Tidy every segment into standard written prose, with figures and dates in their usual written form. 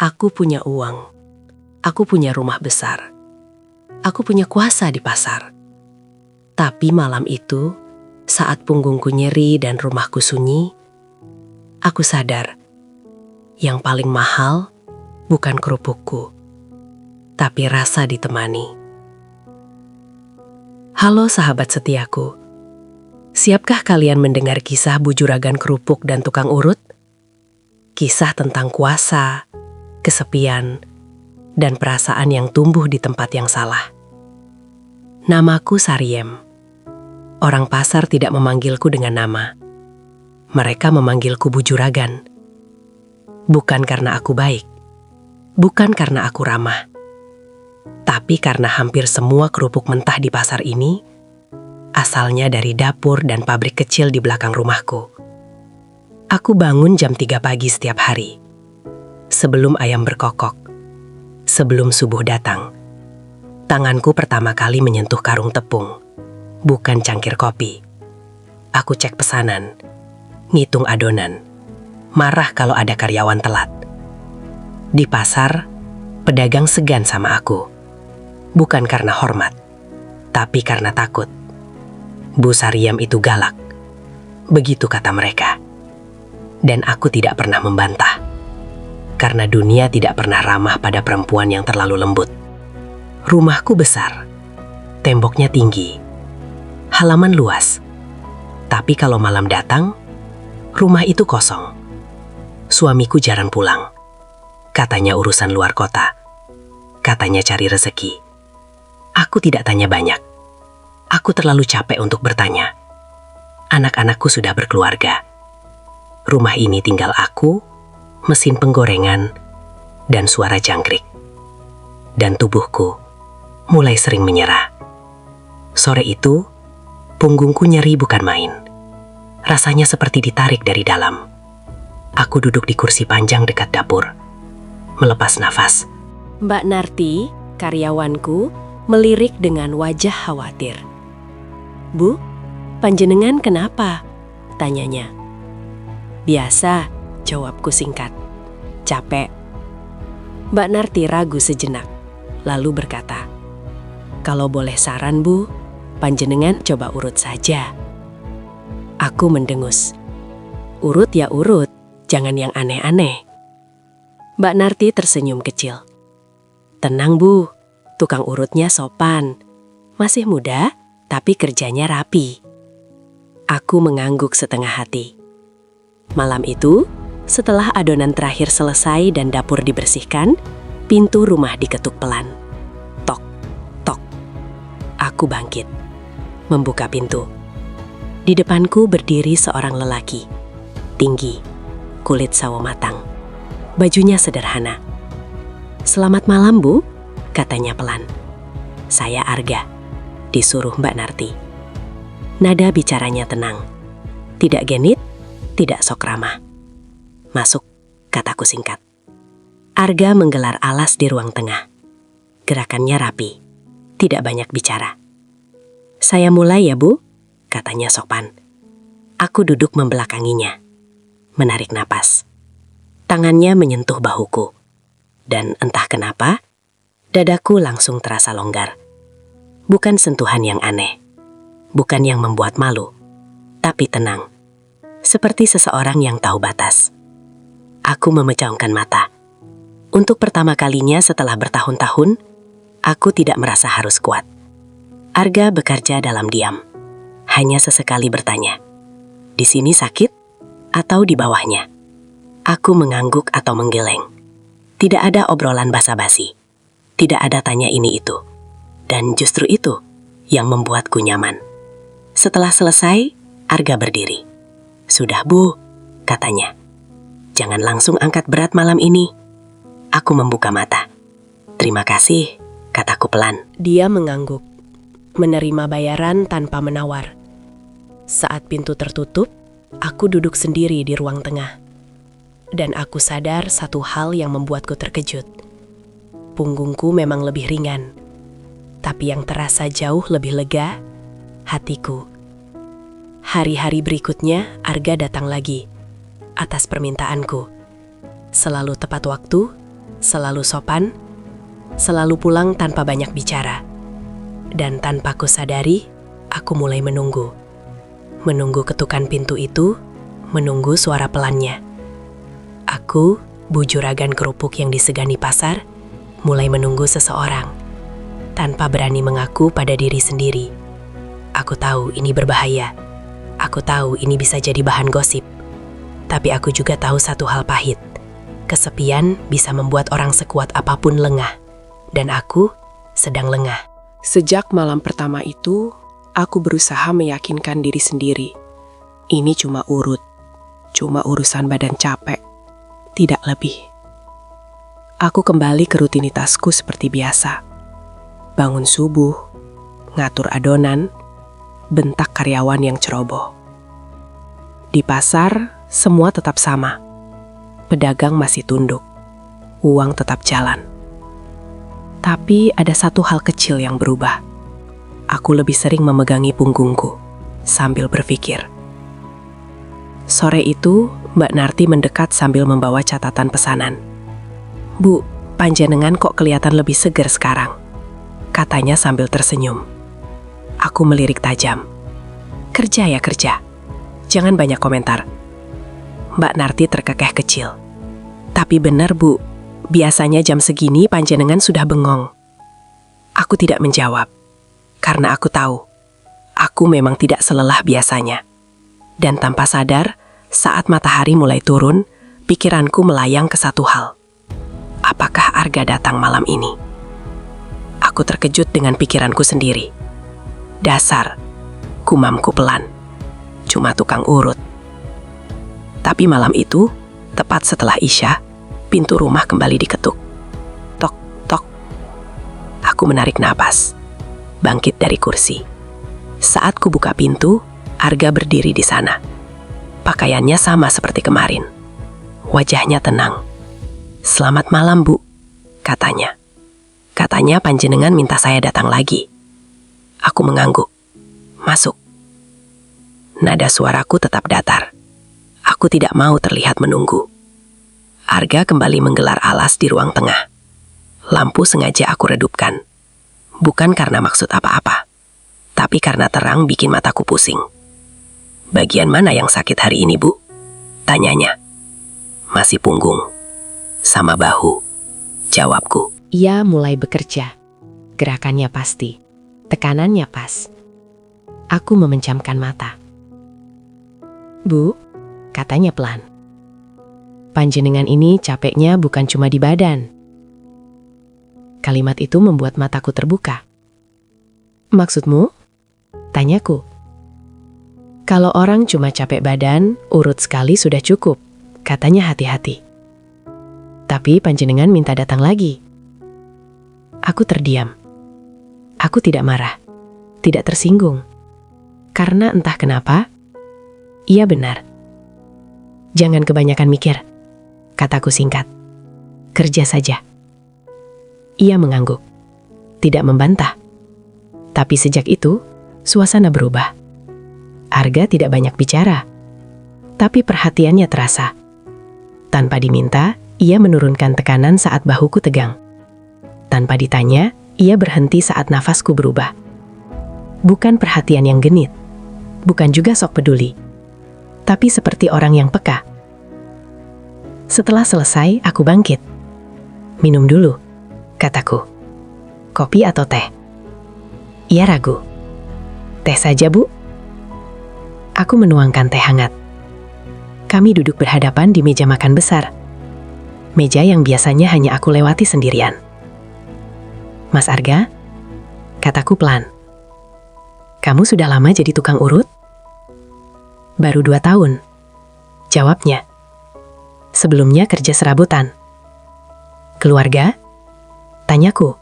Aku punya uang. Aku punya rumah besar. Aku punya kuasa di pasar. Tapi malam itu, saat punggungku nyeri dan rumahku sunyi, aku sadar yang paling mahal bukan kerupukku, tapi rasa ditemani. Halo sahabat setiaku, siapkah kalian mendengar kisah Bujuragan Kerupuk dan Tukang Urut? Kisah tentang kuasa, kesepian, dan perasaan yang tumbuh di tempat yang salah. Namaku Sariem. Orang pasar tidak memanggilku dengan nama. Mereka memanggilku Bujuragan. Bukan karena aku baik, bukan karena aku ramah, tapi karena hampir semua kerupuk mentah di pasar ini asalnya dari dapur dan pabrik kecil di belakang rumahku. Aku bangun jam 3 pagi setiap hari, sebelum ayam berkokok, sebelum subuh datang. Tanganku pertama kali menyentuh karung tepung, bukan cangkir kopi. Aku cek pesanan, ngitung adonan, marah kalau ada karyawan telat. Di pasar, pedagang segan sama aku. Bukan karena hormat, tapi karena takut. Bu Sariem itu galak. Begitu kata mereka. Dan aku tidak pernah membantah. Karena dunia tidak pernah ramah pada perempuan yang terlalu lembut. Rumahku besar. Temboknya tinggi. Halaman luas. Tapi kalau malam datang, rumah itu kosong. Suamiku jarang pulang. Katanya urusan luar kota. Katanya cari rezeki. Aku tidak tanya banyak. Aku terlalu capek untuk bertanya. Anak-anakku sudah berkeluarga. Rumah ini tinggal aku, mesin penggorengan, dan suara jangkrik. Dan tubuhku mulai sering menyerah. Sore itu, punggungku nyeri bukan main. Rasanya seperti ditarik dari dalam. Aku duduk di kursi panjang dekat dapur, melepas nafas. Mbak Narti, karyawanku, melirik dengan wajah khawatir. "Bu, panjenengan kenapa?" tanyanya. "Biasa," jawabku singkat. "Capek." Mbak Narti ragu sejenak, lalu berkata, "Kalau boleh saran, Bu, panjenengan coba urut saja." Aku mendengus. "Urut ya urut, jangan yang aneh-aneh." Mbak Narti tersenyum kecil. "Tenang, Bu, tukang urutnya sopan. Masih muda, tapi kerjanya rapi." Aku mengangguk setengah hati. Malam itu, setelah adonan terakhir selesai dan dapur dibersihkan, pintu rumah diketuk pelan. Tok, tok. Aku bangkit, membuka pintu. Di depanku berdiri seorang lelaki, tinggi, kulit sawo matang. Bajunya sederhana. "Selamat malam, Bu," katanya pelan. "Saya Arga," disuruh Mbak Narti. Nada bicaranya tenang. Tidak genit, tidak sok ramah. "Masuk," kataku singkat. Arga menggelar alas di ruang tengah. Gerakannya rapi, tidak banyak bicara. "Saya mulai ya, Bu," katanya sopan. Aku duduk membelakanginya, menarik napas. Tangannya menyentuh bahuku. Dan entah kenapa, dadaku langsung terasa longgar. Bukan sentuhan yang aneh, bukan yang membuat malu, tapi tenang. Seperti seseorang yang tahu batas. Aku memejamkan mata. Untuk pertama kalinya setelah bertahun-tahun, aku tidak merasa harus kuat. Arga bekerja dalam diam. Hanya sesekali bertanya, "Di sini sakit? Atau di bawahnya?" Aku mengangguk atau menggeleng. Tidak ada obrolan basa-basi. Tidak ada tanya ini itu. Dan justru itu yang membuatku nyaman. Setelah selesai, Arga berdiri. "Sudah, Bu," katanya. "Jangan langsung angkat berat malam ini." Aku membuka mata. "Terima kasih," kataku pelan. Dia mengangguk, menerima bayaran tanpa menawar. Saat pintu tertutup, aku duduk sendiri di ruang tengah. Dan aku sadar satu hal yang membuatku terkejut. Punggungku memang lebih ringan, tapi yang terasa jauh lebih lega, hatiku. Hari-hari berikutnya, Arga datang lagi, atas permintaanku. Selalu tepat waktu, selalu sopan, selalu pulang tanpa banyak bicara. Dan tanpa ku sadari, aku mulai menunggu. Menunggu ketukan pintu itu, menunggu suara pelannya. Aku, Bu Juragan Kerupuk yang disegani pasar, mulai menunggu seseorang. Tanpa berani mengaku pada diri sendiri. Aku tahu ini berbahaya. Aku tahu ini bisa jadi bahan gosip. Tapi aku juga tahu satu hal pahit. Kesepian bisa membuat orang sekuat apapun lengah. Dan aku sedang lengah. Sejak malam pertama itu, aku berusaha meyakinkan diri sendiri. Ini cuma urusan badan capek, tidak lebih. Aku kembali ke rutinitasku seperti biasa. Bangun subuh, ngatur adonan, bentak karyawan yang ceroboh. Di pasar, semua tetap sama. Pedagang masih tunduk, uang tetap jalan. Tapi ada satu hal kecil yang berubah. Aku lebih sering memegangi punggungku, sambil berpikir. Sore itu, Mbak Narti mendekat sambil membawa catatan pesanan. "Bu, panjenengan kok kelihatan lebih segar sekarang?" katanya sambil tersenyum. Aku melirik tajam. "Kerja ya kerja. Jangan banyak komentar." Mbak Narti terkekeh kecil. "Tapi benar, Bu. Biasanya jam segini panjenengan sudah bengong." Aku tidak menjawab. Karena aku tahu, aku memang tidak selelah biasanya. Dan tanpa sadar, saat matahari mulai turun, pikiranku melayang ke satu hal. Apakah Arga datang malam ini? Aku terkejut dengan pikiranku sendiri. Dasar, gumamku pelan. Cuma tukang urut. Tapi malam itu, tepat setelah Isya, pintu rumah kembali diketuk. Tok, tok. Aku menarik napas, bangkit dari kursi. Saat ku buka pintu, Arga berdiri di sana. Pakaiannya sama seperti kemarin. Wajahnya tenang. "Selamat malam, Bu," katanya. "Katanya panjenengan minta saya datang lagi." Aku mengangguk. "Masuk." Nada suaraku tetap datar. Aku tidak mau terlihat menunggu. Arga kembali menggelar alas di ruang tengah. Lampu sengaja aku redupkan. Bukan karena maksud apa-apa, tapi karena terang bikin mataku pusing. "Bagian mana yang sakit hari ini, Bu?" tanyanya. "Masih punggung. Sama bahu," jawabku. Ia mulai bekerja. Gerakannya pasti. Tekanannya pas. Aku memejamkan mata. "Bu," katanya pelan. "Panjenengan ini capeknya bukan cuma di badan." Kalimat itu membuat mataku terbuka. "Maksudmu?" tanyaku. "Kalau orang cuma capek badan, urut sekali sudah cukup," katanya hati-hati. "Tapi panjenengan minta datang lagi." Aku terdiam. Aku tidak marah, tidak tersinggung. Karena entah kenapa, ia benar. "Jangan kebanyakan mikir," kataku singkat. "Kerja saja." Ia mengangguk, tidak membantah. Tapi sejak itu, suasana berubah. Arga tidak banyak bicara, tapi perhatiannya terasa. Tanpa diminta, ia menurunkan tekanan saat bahuku tegang. Tanpa ditanya, ia berhenti saat nafasku berubah. Bukan perhatian yang genit, bukan juga sok peduli, tapi seperti orang yang peka. Setelah selesai, aku bangkit. "Minum dulu," kataku. "Kopi atau teh?" Ia ragu. "Teh saja, Bu." Aku menuangkan teh hangat. Kami duduk berhadapan di meja makan besar. Meja yang biasanya hanya aku lewati sendirian. "Mas Arga," kataku pelan. "Kamu sudah lama jadi tukang urut?" "Baru 2 tahun," jawabnya. "Sebelumnya kerja serabutan." "Keluarga?" tanyaku.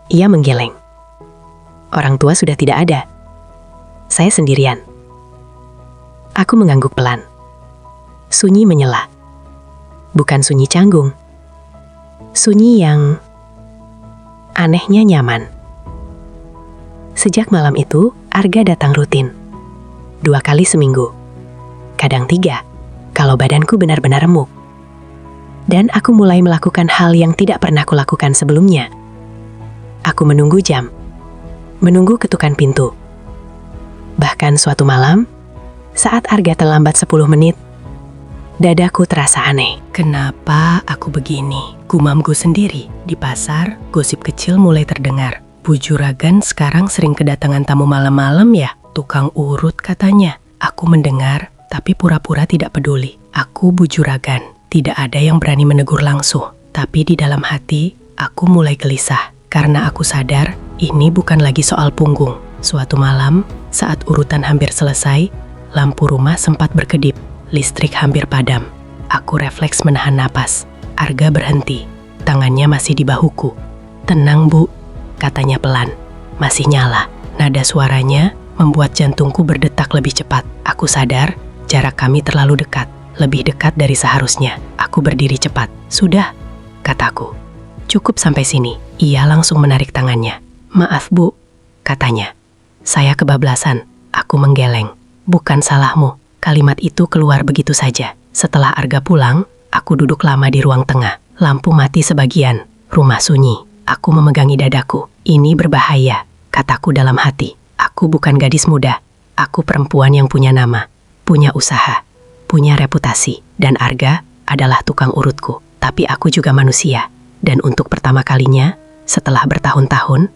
Ia menggeleng. "Orang tua sudah tidak ada. Saya sendirian." Aku mengangguk pelan. Sunyi menyela. Bukan sunyi canggung. Sunyi yang anehnya nyaman. Sejak malam itu, Arga datang rutin. 2 kali seminggu. Kadang 3, kalau badanku benar-benar remuk. Dan aku mulai melakukan hal yang tidak pernah kulakukan sebelumnya. Aku menunggu jam. Menunggu ketukan pintu. Bahkan suatu malam, saat Arga terlambat 10 menit, dadaku terasa aneh. Kenapa aku begini? Gumamku sendiri. Di pasar, gosip kecil mulai terdengar. Bu Juragan sekarang sering kedatangan tamu malam-malam ya? Tukang urut katanya. Aku mendengar, tapi pura-pura tidak peduli. Aku Bu Juragan. Tidak ada yang berani menegur langsung. Tapi di dalam hati, aku mulai gelisah. Karena aku sadar, ini bukan lagi soal punggung. Suatu malam, saat urutan hampir selesai, lampu rumah sempat berkedip. Listrik hampir padam. Aku refleks menahan napas. Arga berhenti. Tangannya masih di bahuku. "Tenang, Bu," katanya pelan. Masih nyala. Nada suaranya membuat jantungku berdetak lebih cepat. Aku sadar jarak kami terlalu dekat. Lebih dekat dari seharusnya. Aku berdiri cepat. "Sudah," kataku. "Cukup sampai sini." Ia langsung menarik tangannya. "Maaf, Bu," katanya. Saya kebablasan. Aku menggeleng. "Bukan salahmu." Kalimat itu keluar begitu saja. Setelah Arga pulang, aku duduk lama di ruang tengah. Lampu mati sebagian. Rumah sunyi. Aku memegangi dadaku. "Ini berbahaya," kataku dalam hati. Aku bukan gadis muda. Aku perempuan yang punya nama, punya usaha, punya reputasi. Dan Arga adalah tukang urutku. Tapi aku juga manusia. Dan untuk pertama kalinya, setelah bertahun-tahun,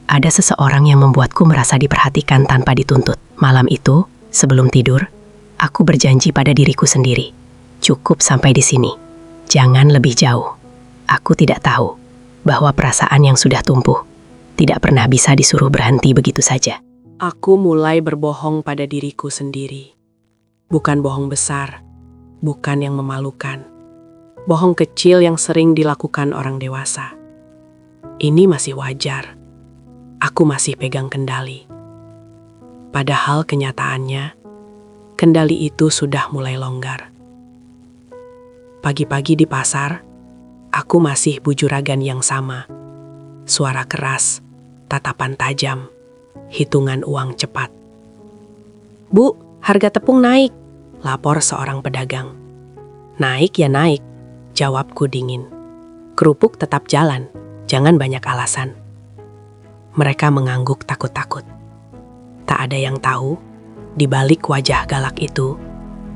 ada seseorang yang membuatku merasa diperhatikan tanpa dituntut. Malam itu, sebelum tidur, aku berjanji pada diriku sendiri. Cukup sampai di sini. Jangan lebih jauh. Aku tidak tahu bahwa perasaan yang sudah tumbuh tidak pernah bisa disuruh berhenti begitu saja. Aku mulai berbohong pada diriku sendiri. Bukan bohong besar, bukan yang memalukan. Bohong kecil yang sering dilakukan orang dewasa. Ini masih wajar. Aku masih pegang kendali. Padahal kenyataannya, kendali itu sudah mulai longgar. Pagi-pagi di pasar, aku masih Bu Juragan yang sama. Suara keras, tatapan tajam, hitungan uang cepat. "Bu, harga tepung naik," lapor seorang pedagang. "Naik ya naik," jawabku dingin. "Kerupuk tetap jalan, jangan banyak alasan." Mereka mengangguk takut-takut. Tak ada yang tahu, di balik wajah galak itu,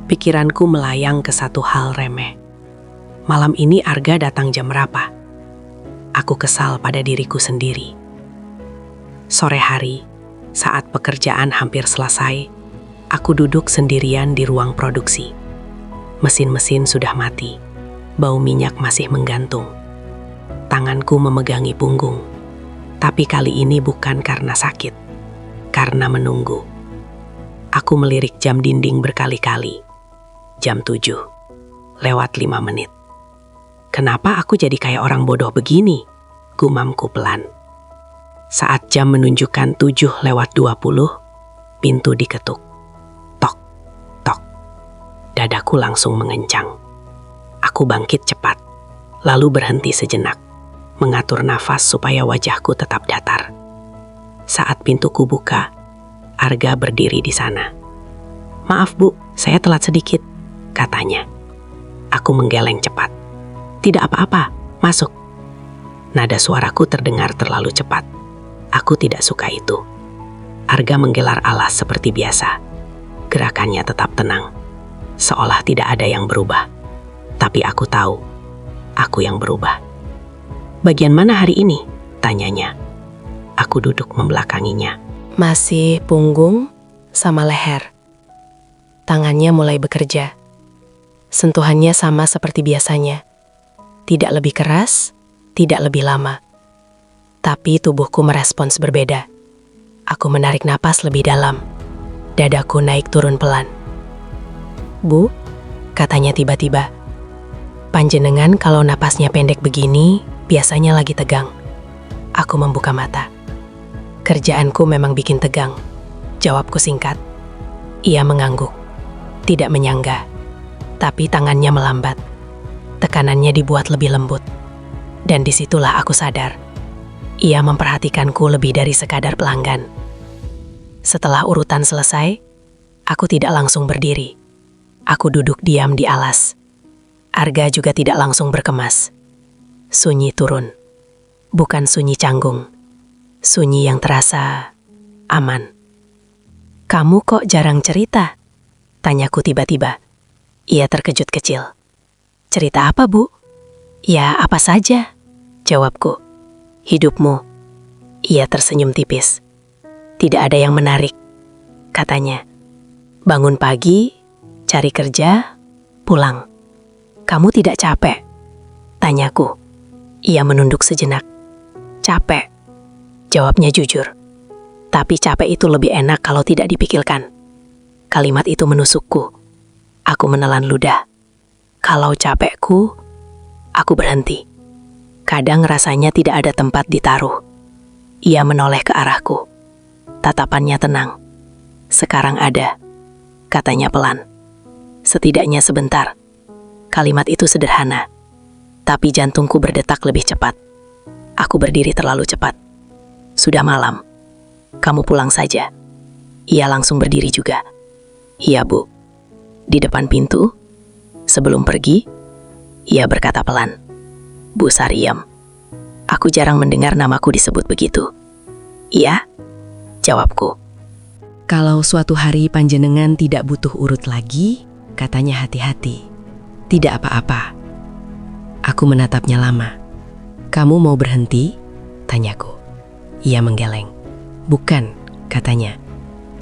pikiranku melayang ke satu hal remeh. Malam ini Arga datang jam berapa? Aku kesal pada diriku sendiri. Sore hari, saat pekerjaan hampir selesai, aku duduk sendirian di ruang produksi. Mesin-mesin sudah mati, bau minyak masih menggantung. Tanganku memegangi punggung, tapi kali ini bukan karena sakit, karena menunggu. Aku melirik jam dinding berkali-kali. Jam 7, lewat 5 menit. Kenapa aku jadi kayak orang bodoh begini? Gumamku pelan. Saat jam menunjukkan 7:20, pintu diketuk. Tok, tok. Dadaku langsung mengencang. Aku bangkit cepat, lalu berhenti sejenak, mengatur nafas supaya wajahku tetap datar. Saat pintuku buka, Arga berdiri di sana. "Maaf, Bu, saya telat sedikit," katanya. Aku menggeleng cepat. "Tidak apa-apa, masuk." Nada suaraku terdengar terlalu cepat. Aku tidak suka itu. Arga menggelar alas seperti biasa. Gerakannya tetap tenang, seolah tidak ada yang berubah. Tapi aku tahu, aku yang berubah. "Bagian mana hari ini?" tanyanya. Aku duduk membelakanginya. Masih punggung sama leher. Tangannya mulai bekerja. Sentuhannya sama seperti biasanya. Tidak lebih keras, tidak lebih lama. Tapi tubuhku merespons berbeda. Aku menarik napas lebih dalam. Dadaku naik turun pelan. "Bu," katanya tiba-tiba. "Panjenengan kalau napasnya pendek begini, biasanya lagi tegang." Aku membuka mata. "Kerjaanku memang bikin tegang," jawabku singkat. Ia mengangguk. Tidak menyangga. Tapi tangannya melambat. Tekanannya dibuat lebih lembut. Dan disitulah aku sadar. Ia memperhatikanku lebih dari sekadar pelanggan. Setelah urutan selesai, aku tidak langsung berdiri. Aku duduk diam di alas. Arga juga tidak langsung berkemas. Sunyi turun. Bukan sunyi canggung. Sunyi yang terasa aman. "Kamu kok jarang cerita?" tanyaku tiba-tiba. Ia terkejut kecil. "Cerita apa, Bu?" "Ya, apa saja," jawabku. "Hidupmu." Ia tersenyum tipis. "Tidak ada yang menarik," katanya. "Bangun pagi, cari kerja, pulang." "Kamu tidak capek?" tanyaku. Ia menunduk sejenak. "Capek," jawabnya jujur. "Tapi capek itu lebih enak kalau tidak dipikirkan." Kalimat itu menusukku. Aku menelan ludah. Kalau capekku, aku berhenti. Kadang rasanya tidak ada tempat ditaruh. Ia menoleh ke arahku. Tatapannya tenang. "Sekarang ada," katanya pelan. Setidaknya sebentar. Kalimat itu sederhana. Tapi jantungku berdetak lebih cepat. Aku berdiri terlalu cepat. "Sudah malam. Kamu pulang saja." Ia langsung berdiri juga. "Iya, Bu." Di depan pintu, sebelum pergi, ia berkata pelan, "Bu Sariem." Aku jarang mendengar namaku disebut begitu. "Iya," jawabku. Kalau suatu hari panjenengan tidak butuh urut lagi, katanya hati-hati. "Tidak apa-apa." Aku menatapnya lama. "Kamu mau berhenti?" tanyaku. Ia menggeleng. "Bukan," katanya.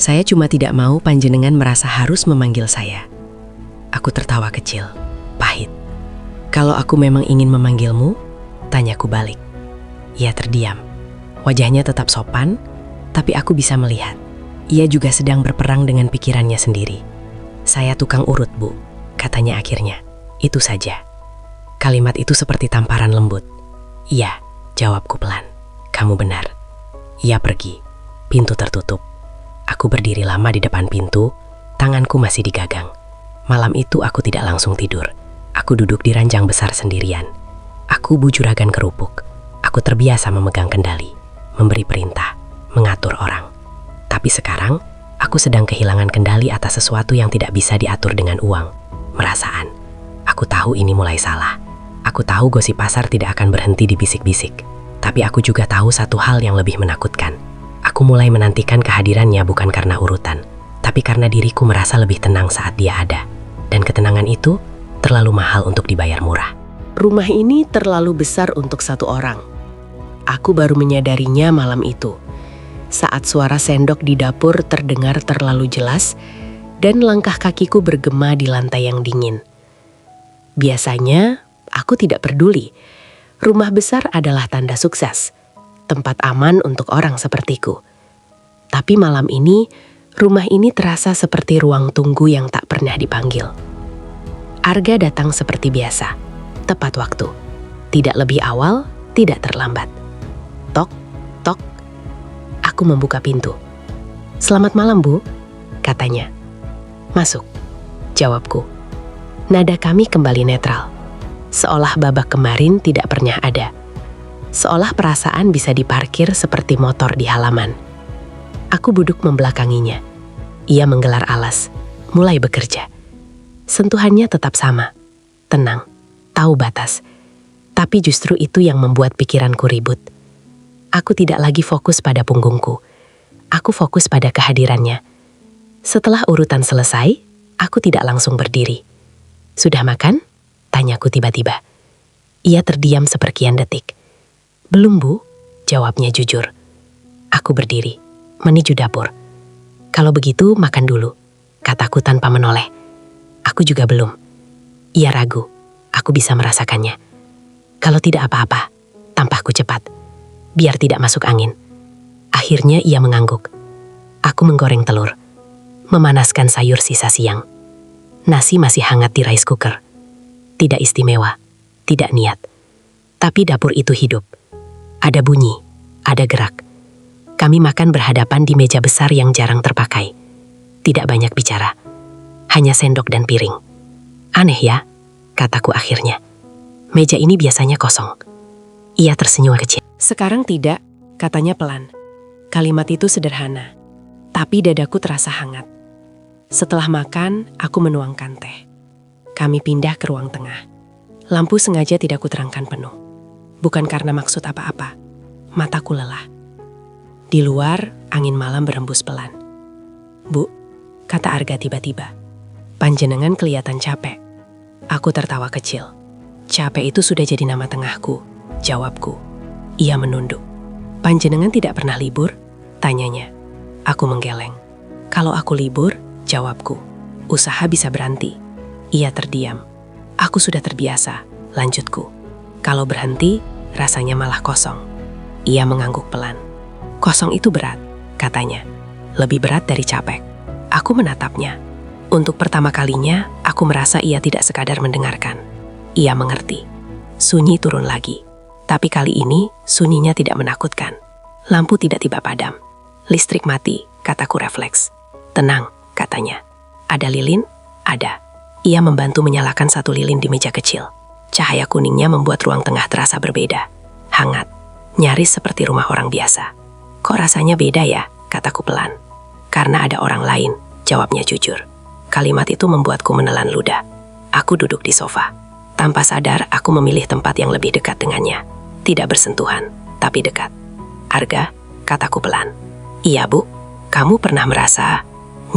"Saya cuma tidak mau panjenengan merasa harus memanggil saya." Aku tertawa kecil, pahit. "Kalau aku memang ingin memanggilmu?" tanyaku balik. Ia terdiam. Wajahnya tetap sopan, tapi aku bisa melihat. Ia juga sedang berperang dengan pikirannya sendiri. "Saya tukang urut, Bu," katanya akhirnya. "Itu saja." Kalimat itu seperti tamparan lembut. "Iya," jawabku pelan. "Kamu benar." Ia pergi. Pintu tertutup. Aku berdiri lama di depan pintu, tanganku masih digagang. Malam itu aku tidak langsung tidur. Aku duduk di ranjang besar sendirian. Aku Bu Juragan Kerupuk. Aku terbiasa memegang kendali, memberi perintah, mengatur orang. Tapi sekarang, aku sedang kehilangan kendali atas sesuatu yang tidak bisa diatur dengan uang, merasaan. Aku tahu ini mulai salah. Aku tahu gosip pasar tidak akan berhenti di bisik-bisik. Tapi aku juga tahu satu hal yang lebih menakutkan. Aku mulai menantikan kehadirannya bukan karena urutan, tapi karena diriku merasa lebih tenang saat dia ada. Dan ketenangan itu terlalu mahal untuk dibayar murah. Rumah ini terlalu besar untuk satu orang. Aku baru menyadarinya malam itu. Saat suara sendok di dapur terdengar terlalu jelas dan langkah kakiku bergema di lantai yang dingin. Biasanya, aku tidak peduli. Rumah besar adalah tanda sukses, tempat aman untuk orang sepertiku. Tapi malam ini, rumah ini terasa seperti ruang tunggu yang tak pernah dipanggil. Arga datang seperti biasa, tepat waktu. Tidak lebih awal, tidak terlambat. Tok, tok. Aku membuka pintu. "Selamat malam, Bu," katanya. "Masuk," jawabku. Nada kami kembali netral. Seolah babak kemarin tidak pernah ada. Seolah perasaan bisa diparkir seperti motor di halaman. Aku duduk membelakanginya. Ia menggelar alas, mulai bekerja. Sentuhannya tetap sama, tenang, tahu batas. Tapi justru itu yang membuat pikiranku ribut. Aku tidak lagi fokus pada punggungku. Aku fokus pada kehadirannya. Setelah urutan selesai, aku tidak langsung berdiri. "Sudah makan?" tanyaku tiba-tiba. Ia terdiam seperkian detik. "Belum, Bu," jawabnya jujur. Aku berdiri, menuju dapur. "Kalau begitu, makan dulu," kataku tanpa menoleh. Aku juga belum. Ia ragu, aku bisa merasakannya. "Kalau tidak apa-apa," tampakku cepat. "Biar tidak masuk angin." Akhirnya ia mengangguk. Aku menggoreng telur, memanaskan sayur sisa siang. Nasi masih hangat di rice cooker. Tidak istimewa, tidak niat. Tapi dapur itu hidup. Ada bunyi, ada gerak. Kami makan berhadapan di meja besar yang jarang terpakai. Tidak banyak bicara, hanya sendok dan piring. "Aneh ya," kataku akhirnya. "Meja ini biasanya kosong." Ia tersenyum kecil. "Sekarang tidak," katanya pelan. Kalimat itu sederhana, tapi dadaku terasa hangat. Setelah makan, aku menuangkan teh. Kami pindah ke ruang tengah. Lampu sengaja tidak kuterangkan penuh. Bukan karena maksud apa-apa. Mataku lelah. Di luar, angin malam berembus pelan. "Bu," kata Arga tiba-tiba. "Panjenengan kelihatan capek." Aku tertawa kecil. "Capek itu sudah jadi nama tengahku," jawabku. Ia menunduk. "Panjenengan tidak pernah libur?" tanyanya. Aku menggeleng. "Kalau aku libur," jawabku, "usaha bisa berhenti." Ia terdiam. "Aku sudah terbiasa," lanjutku. "Kalau berhenti, rasanya malah kosong." Ia mengangguk pelan. "Kosong itu berat," katanya. "Lebih berat dari capek." Aku menatapnya. Untuk pertama kalinya, aku merasa ia tidak sekadar mendengarkan. Ia mengerti. Sunyi turun lagi. Tapi kali ini, sunyinya tidak menakutkan. Lampu tidak tiba padam. "Listrik mati," kataku refleks. "Tenang," katanya. "Ada lilin?" "Ada." Ia membantu menyalakan satu lilin di meja kecil. Cahaya kuningnya membuat ruang tengah terasa berbeda. Hangat, nyaris seperti rumah orang biasa. "Kok rasanya beda ya?" kataku pelan. "Karena ada orang lain," jawabnya jujur. Kalimat itu membuatku menelan ludah. Aku duduk di sofa. Tanpa sadar, aku memilih tempat yang lebih dekat dengannya. Tidak bersentuhan, tapi dekat. "Arga," kataku pelan. "Iya, Bu. Kamu pernah merasa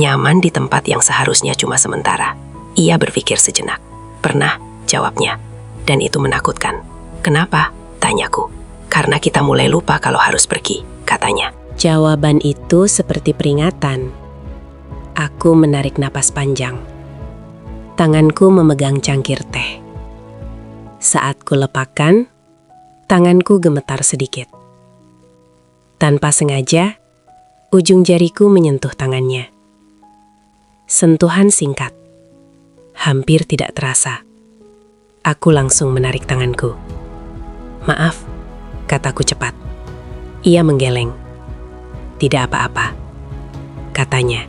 nyaman di tempat yang seharusnya cuma sementara?" Ia berpikir sejenak. "Pernah," jawabnya. "Dan itu menakutkan." "Kenapa?" tanyaku. "Karena kita mulai lupa kalau harus pergi," katanya. Jawaban itu seperti peringatan. Aku menarik napas panjang. Tanganku memegang cangkir teh. Saat kulepaskan, tanganku gemetar sedikit. Tanpa sengaja, ujung jariku menyentuh tangannya. Sentuhan singkat, hampir tidak terasa. Aku langsung menarik tanganku. "Maaf," kataku cepat. Ia menggeleng. "Tidak apa-apa," katanya.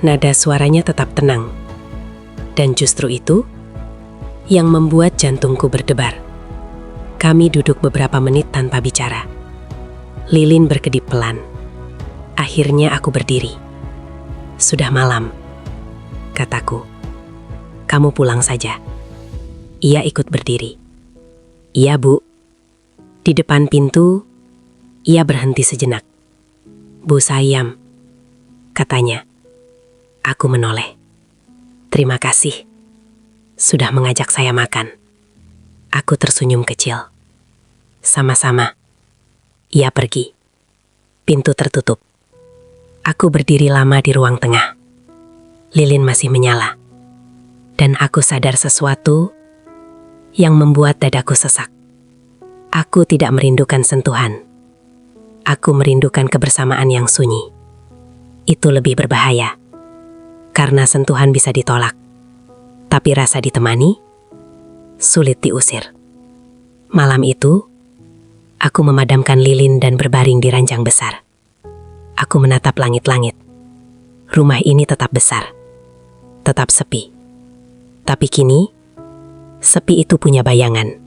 Nada suaranya tetap tenang. Dan justru itu yang membuat jantungku berdebar. Kami duduk beberapa menit tanpa bicara. Lilin berkedip pelan. Akhirnya aku berdiri. "Sudah malam," kataku. "Kamu pulang saja." Ia ikut berdiri. "Iya, Bu." Di depan pintu, ia berhenti sejenak. "Bu Sayam," katanya. Aku menoleh. "Terima kasih sudah mengajak saya makan." Aku tersenyum kecil. "Sama-sama." Ia pergi. Pintu tertutup. Aku berdiri lama di ruang tengah. Lilin masih menyala. Dan aku sadar sesuatu yang membuat dadaku sesak. Aku tidak merindukan sentuhan. Aku merindukan kebersamaan yang sunyi. Itu lebih berbahaya. Karena sentuhan bisa ditolak. Tapi rasa ditemani, sulit diusir. Malam itu, aku memadamkan lilin dan berbaring di ranjang besar. Aku menatap langit-langit. Rumah ini tetap besar. Tetap sepi. Tapi kini, sepi itu punya bayangan.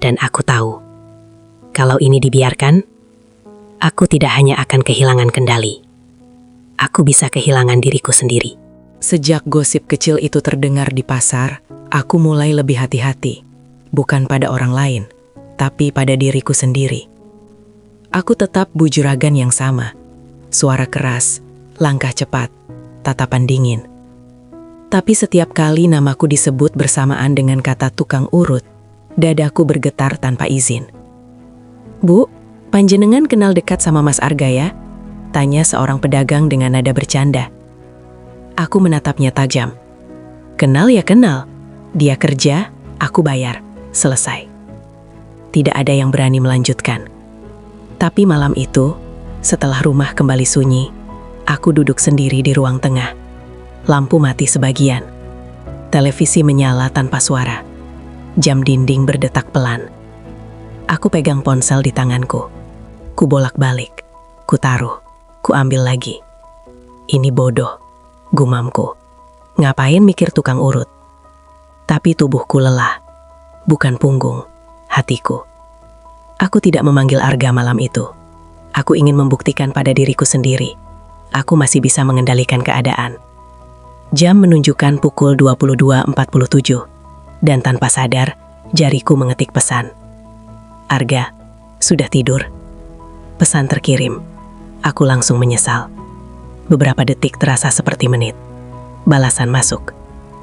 Dan aku tahu, kalau ini dibiarkan, aku tidak hanya akan kehilangan kendali. Aku bisa kehilangan diriku sendiri. Sejak gosip kecil itu terdengar di pasar, aku mulai lebih hati-hati. Bukan pada orang lain, tapi pada diriku sendiri. Aku tetap Bu Juragan yang sama. Suara keras, langkah cepat, tatapan dingin. Tapi setiap kali namaku disebut bersamaan dengan kata tukang urut, dadaku bergetar tanpa izin. "Bu, panjenengan kenal dekat sama Mas Arga ya?" tanya seorang pedagang dengan nada bercanda. Aku menatapnya tajam. "Kenal ya kenal. Dia kerja, aku bayar. Selesai." Tidak ada yang berani melanjutkan. Tapi malam itu, setelah rumah kembali sunyi, aku duduk sendiri di ruang tengah. Lampu mati sebagian. Televisi menyala tanpa suara. Jam dinding berdetak pelan. Aku pegang ponsel di tanganku. Ku bolak-balik. Ku taruh. Ku ambil lagi. "Ini bodoh," gumamku. "Ngapain mikir tukang urut?" Tapi tubuhku lelah. Bukan punggung, hatiku. Aku tidak memanggil Arga malam itu. Aku ingin membuktikan pada diriku sendiri. Aku masih bisa mengendalikan keadaan. Jam menunjukkan pukul 22.47. Dan tanpa sadar, jariku mengetik pesan. Arga, sudah tidur? Pesan terkirim. Aku langsung menyesal. Beberapa detik terasa seperti menit. Balasan masuk.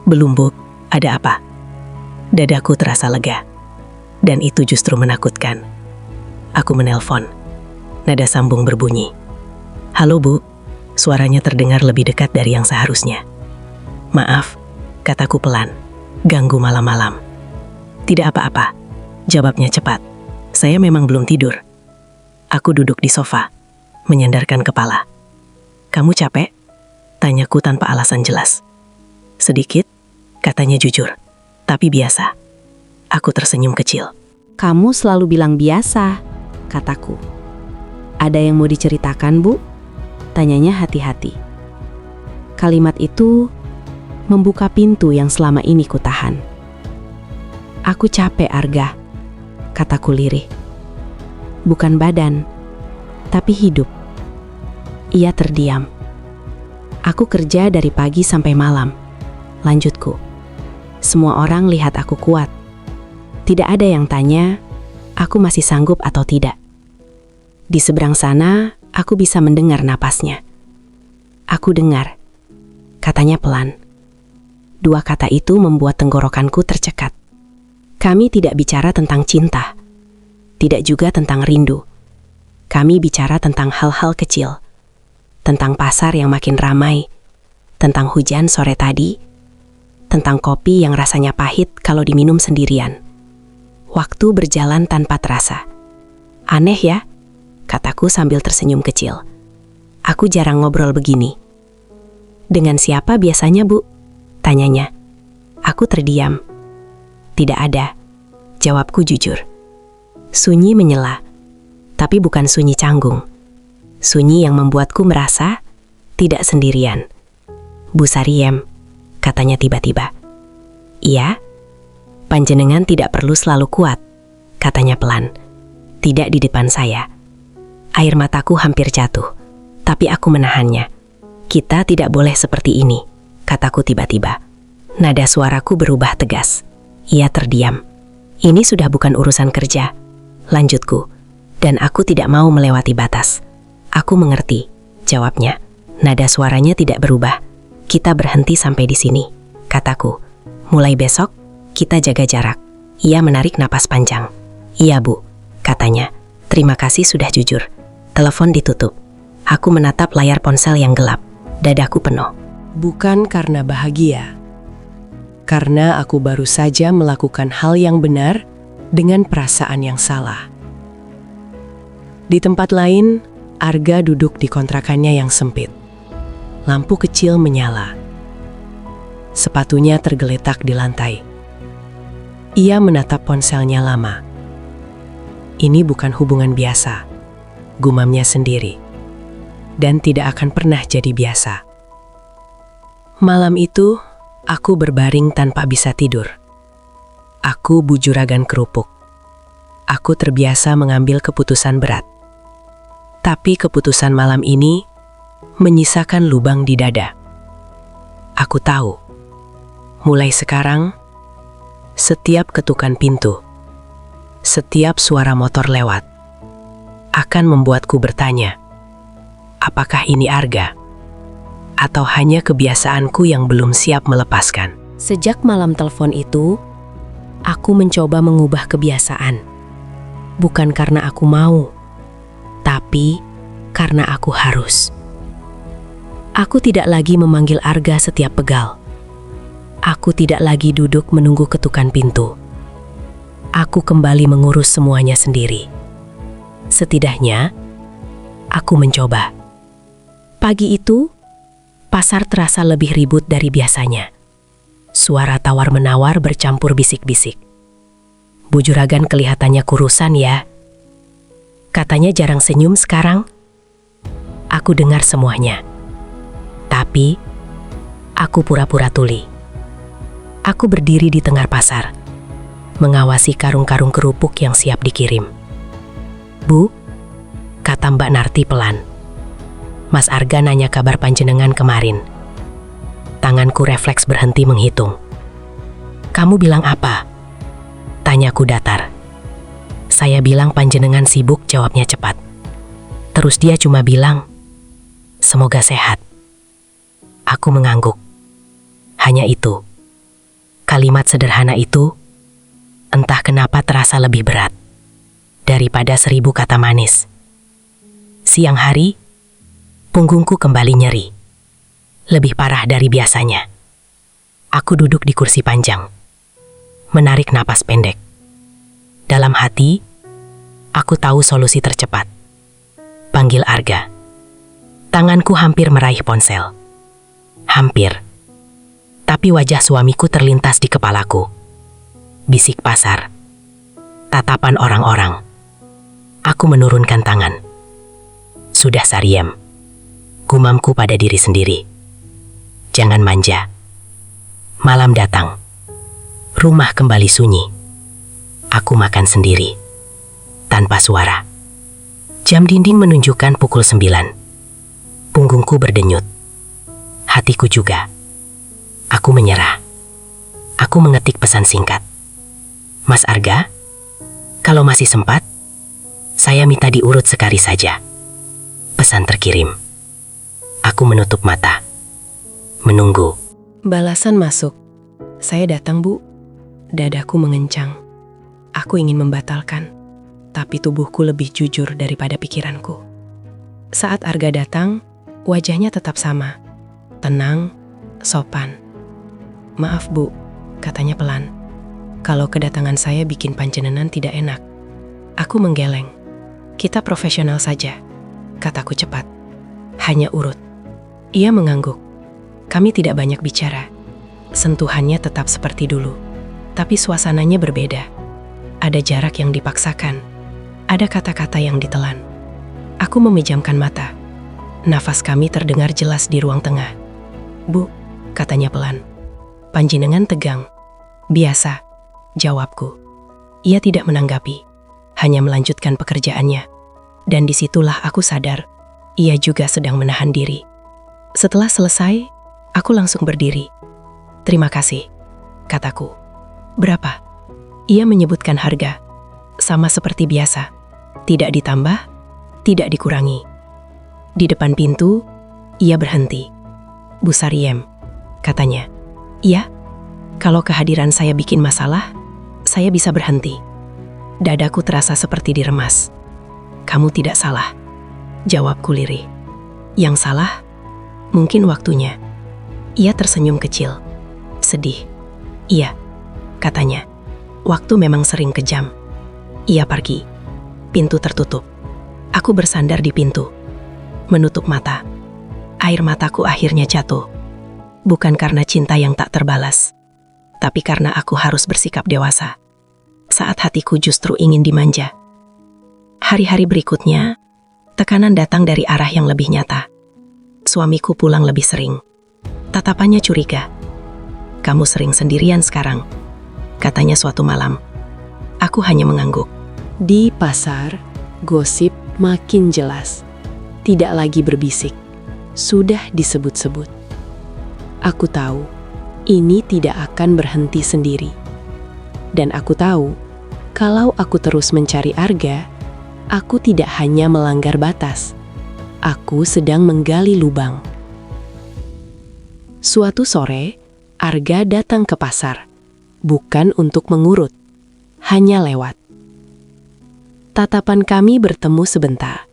Belum, Bu. Ada apa? Dadaku terasa lega. Dan itu justru menakutkan. Aku menelpon. Nada sambung berbunyi. Halo, Bu. Suaranya terdengar lebih dekat dari yang seharusnya. Maaf, kataku pelan. Ganggu malam-malam. Tidak apa-apa. Jawabnya cepat. Saya memang belum tidur. Aku duduk di sofa, menyandarkan kepala. Kamu capek? Tanyaku tanpa alasan jelas. Sedikit, katanya jujur. Tapi biasa. Aku tersenyum kecil. Kamu selalu bilang biasa, kataku. Ada yang mau diceritakan, Bu? Tanyanya hati-hati. Kalimat itu membuka pintu yang selama ini kutahan. Aku capek, Arga, kataku lirih. Bukan badan, tapi hidup. Ia terdiam. Aku kerja dari pagi sampai malam. Lanjutku. Semua orang lihat aku kuat. Tidak ada yang tanya, aku masih sanggup atau tidak. Di seberang sana, aku bisa mendengar napasnya. Aku dengar. Katanya pelan. 2 kata itu membuat tenggorokanku tercekat. Kami tidak bicara tentang cinta. Tidak juga tentang rindu. Kami bicara tentang hal-hal kecil. Tentang pasar yang makin ramai. Tentang hujan sore tadi. Tentang kopi yang rasanya pahit kalau diminum sendirian. Waktu berjalan tanpa terasa. Aneh ya, kataku sambil tersenyum kecil. Aku jarang ngobrol begini. Dengan siapa biasanya, Bu? Tanyanya. Aku terdiam. Tidak ada. Jawabku jujur. Sunyi menyela. Tapi bukan sunyi canggung. Sunyi yang membuatku merasa tidak sendirian. Bu Sariem, katanya tiba-tiba. Iya? Panjenengan tidak perlu selalu kuat, katanya pelan. Tidak di depan saya. Air mataku hampir jatuh, tapi aku menahannya. Kita tidak boleh seperti ini, kataku tiba-tiba. Nada suaraku berubah tegas. Ia terdiam. Ini sudah bukan urusan kerja, lanjutku. Dan aku tidak mau melewati batas. Aku mengerti, jawabnya. Nada suaranya tidak berubah. Kita berhenti sampai di sini, kataku. Mulai besok, kita jaga jarak. Ia menarik napas panjang. Iya, Bu, katanya. Terima kasih sudah jujur. Telepon ditutup. Aku menatap layar ponsel yang gelap. Dadaku penuh. Bukan karena bahagia. Karena aku baru saja melakukan hal yang benar dengan perasaan yang salah. Di tempat lain, Arga duduk di kontrakannya yang sempit. Lampu kecil menyala. Sepatunya tergeletak di lantai. Ia menatap ponselnya lama. Ini bukan hubungan biasa, gumamnya sendiri. Dan tidak akan pernah jadi biasa. Malam itu, aku berbaring tanpa bisa tidur. Aku bujuragan kerupuk. Aku terbiasa mengambil keputusan berat. Tapi keputusan malam ini menyisakan lubang di dada. Aku tahu, mulai sekarang, setiap ketukan pintu, setiap suara motor lewat, akan membuatku bertanya, apakah ini Arga? Atau hanya kebiasaanku yang belum siap melepaskan? Sejak malam telepon itu, aku mencoba mengubah kebiasaan. Bukan karena aku mau, tapi karena aku harus. Aku tidak lagi memanggil Arga setiap pegal. Aku tidak lagi duduk menunggu ketukan pintu. Aku kembali mengurus semuanya sendiri. Setidaknya, aku mencoba. Pagi itu, pasar terasa lebih ribut dari biasanya. Suara tawar-menawar bercampur bisik-bisik. Bu Juragan kelihatannya kurusan ya. Katanya jarang senyum sekarang. Aku dengar semuanya. Tapi, aku pura-pura tuli. Aku berdiri di tengah pasar, mengawasi karung-karung kerupuk yang siap dikirim. Bu, kata Mbak Narti pelan. Mas Arga nanya kabar panjenengan kemarin. Tanganku refleks berhenti menghitung. Kamu bilang apa? Tanyaku datar. Saya bilang panjenengan sibuk, jawabnya cepat. Terus dia cuma bilang, semoga sehat. Aku mengangguk. Hanya itu. Kalimat sederhana itu, entah kenapa terasa lebih berat daripada 1000 kata manis. Siang hari, punggungku kembali nyeri. Lebih parah dari biasanya. Aku duduk di kursi panjang, menarik napas pendek. Dalam hati, aku tahu solusi tercepat. Panggil Arga. Tanganku hampir meraih ponsel. Hampir. Tapi wajah suamiku terlintas di kepalaku. Bisik pasar. Tatapan orang-orang. Aku menurunkan tangan. Sudah Sariem. Gumamku pada diri sendiri. Jangan manja. Malam datang. Rumah kembali sunyi. Aku makan sendiri. Tanpa suara. Jam dinding menunjukkan pukul 9. Punggungku berdenyut. Hatiku juga. Aku menyerah. Aku mengetik pesan singkat. Mas Arga, kalau masih sempat, saya minta diurut sekali saja. Pesan terkirim. Aku menutup mata. Menunggu. Balasan masuk. Saya datang, Bu. Dadaku mengencang. Aku ingin membatalkan, tapi tubuhku lebih jujur daripada pikiranku. Saat Arga datang, wajahnya tetap sama. Tenang, sopan. Maaf, Bu, katanya pelan. Kalau kedatangan saya bikin panjenengan tidak enak. Aku menggeleng. Kita profesional saja, kataku cepat. Hanya urut. Ia mengangguk. Kami tidak banyak bicara. Sentuhannya tetap seperti dulu. Tapi suasananya berbeda. Ada jarak yang dipaksakan. Ada kata-kata yang ditelan. Aku memejamkan mata. Nafas kami terdengar jelas di ruang tengah. Bu, katanya pelan. Panjenengan tegang. Biasa, jawabku. Ia tidak menanggapi. Hanya melanjutkan pekerjaannya. Dan disitulah aku sadar, ia juga sedang menahan diri. Setelah selesai, aku langsung berdiri. Terima kasih, kataku. Berapa? Ia menyebutkan harga. Sama seperti biasa. Tidak ditambah, tidak dikurangi. Di depan pintu, ia berhenti. Bu Sariem, katanya. Iya, kalau kehadiran saya bikin masalah, saya bisa berhenti. Dadaku terasa seperti diremas. Kamu tidak salah, jawabku lirih. Yang salah, mungkin waktunya. Ia tersenyum kecil. Sedih. Iya, katanya. Waktu memang sering kejam. Ia pergi. Pintu tertutup. Aku bersandar di pintu. Menutup mata. Air mataku akhirnya jatuh. Bukan karena cinta yang tak terbalas, tapi karena aku harus bersikap dewasa. Saat hatiku justru ingin dimanja. Hari-hari berikutnya, tekanan datang dari arah yang lebih nyata. Suamiku pulang lebih sering. Tatapannya curiga. Kamu sering sendirian sekarang, katanya suatu malam. Aku hanya mengangguk. Di pasar, gosip makin jelas. Tidak lagi berbisik. Sudah disebut-sebut. Aku tahu, ini tidak akan berhenti sendiri. Dan aku tahu, kalau aku terus mencari Arga, aku tidak hanya melanggar batas. Aku sedang menggali lubang. Suatu sore, Arga datang ke pasar. Bukan untuk mengurut, hanya lewat. Tatapan kami bertemu sebentar.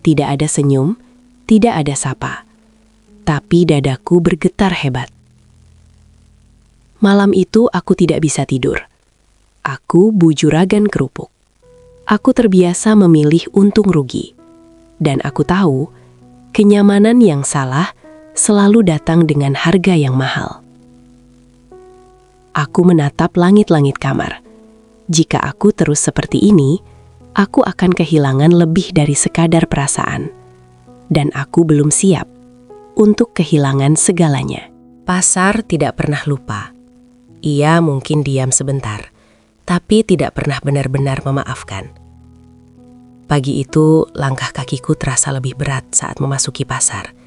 Tidak ada senyum, tidak ada sapa. Tapi dadaku bergetar hebat. Malam itu aku tidak bisa tidur. Aku bujuragan kerupuk. Aku terbiasa memilih untung rugi. Dan aku tahu, kenyamanan yang salah selalu datang dengan harga yang mahal. Aku menatap langit-langit kamar. Jika aku terus seperti ini, aku akan kehilangan lebih dari sekadar perasaan. Dan aku belum siap untuk kehilangan segalanya. Pasar tidak pernah lupa. Ia mungkin diam sebentar, tapi tidak pernah benar-benar memaafkan. Pagi itu, langkah kakiku terasa lebih berat saat memasuki pasar.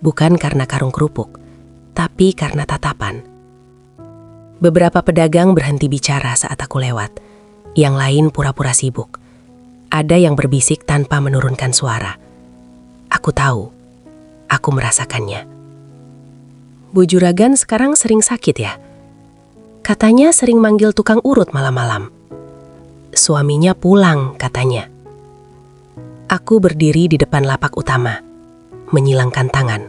Bukan karena karung kerupuk, tapi karena tatapan. Beberapa pedagang berhenti bicara saat aku lewat. Yang lain pura-pura sibuk. Ada yang berbisik tanpa menurunkan suara. Aku tahu. Aku merasakannya. Bu Juragan sekarang sering sakit ya? Katanya sering manggil tukang urut malam-malam. Suaminya pulang katanya. Aku berdiri di depan lapak utama, menyilangkan tangan.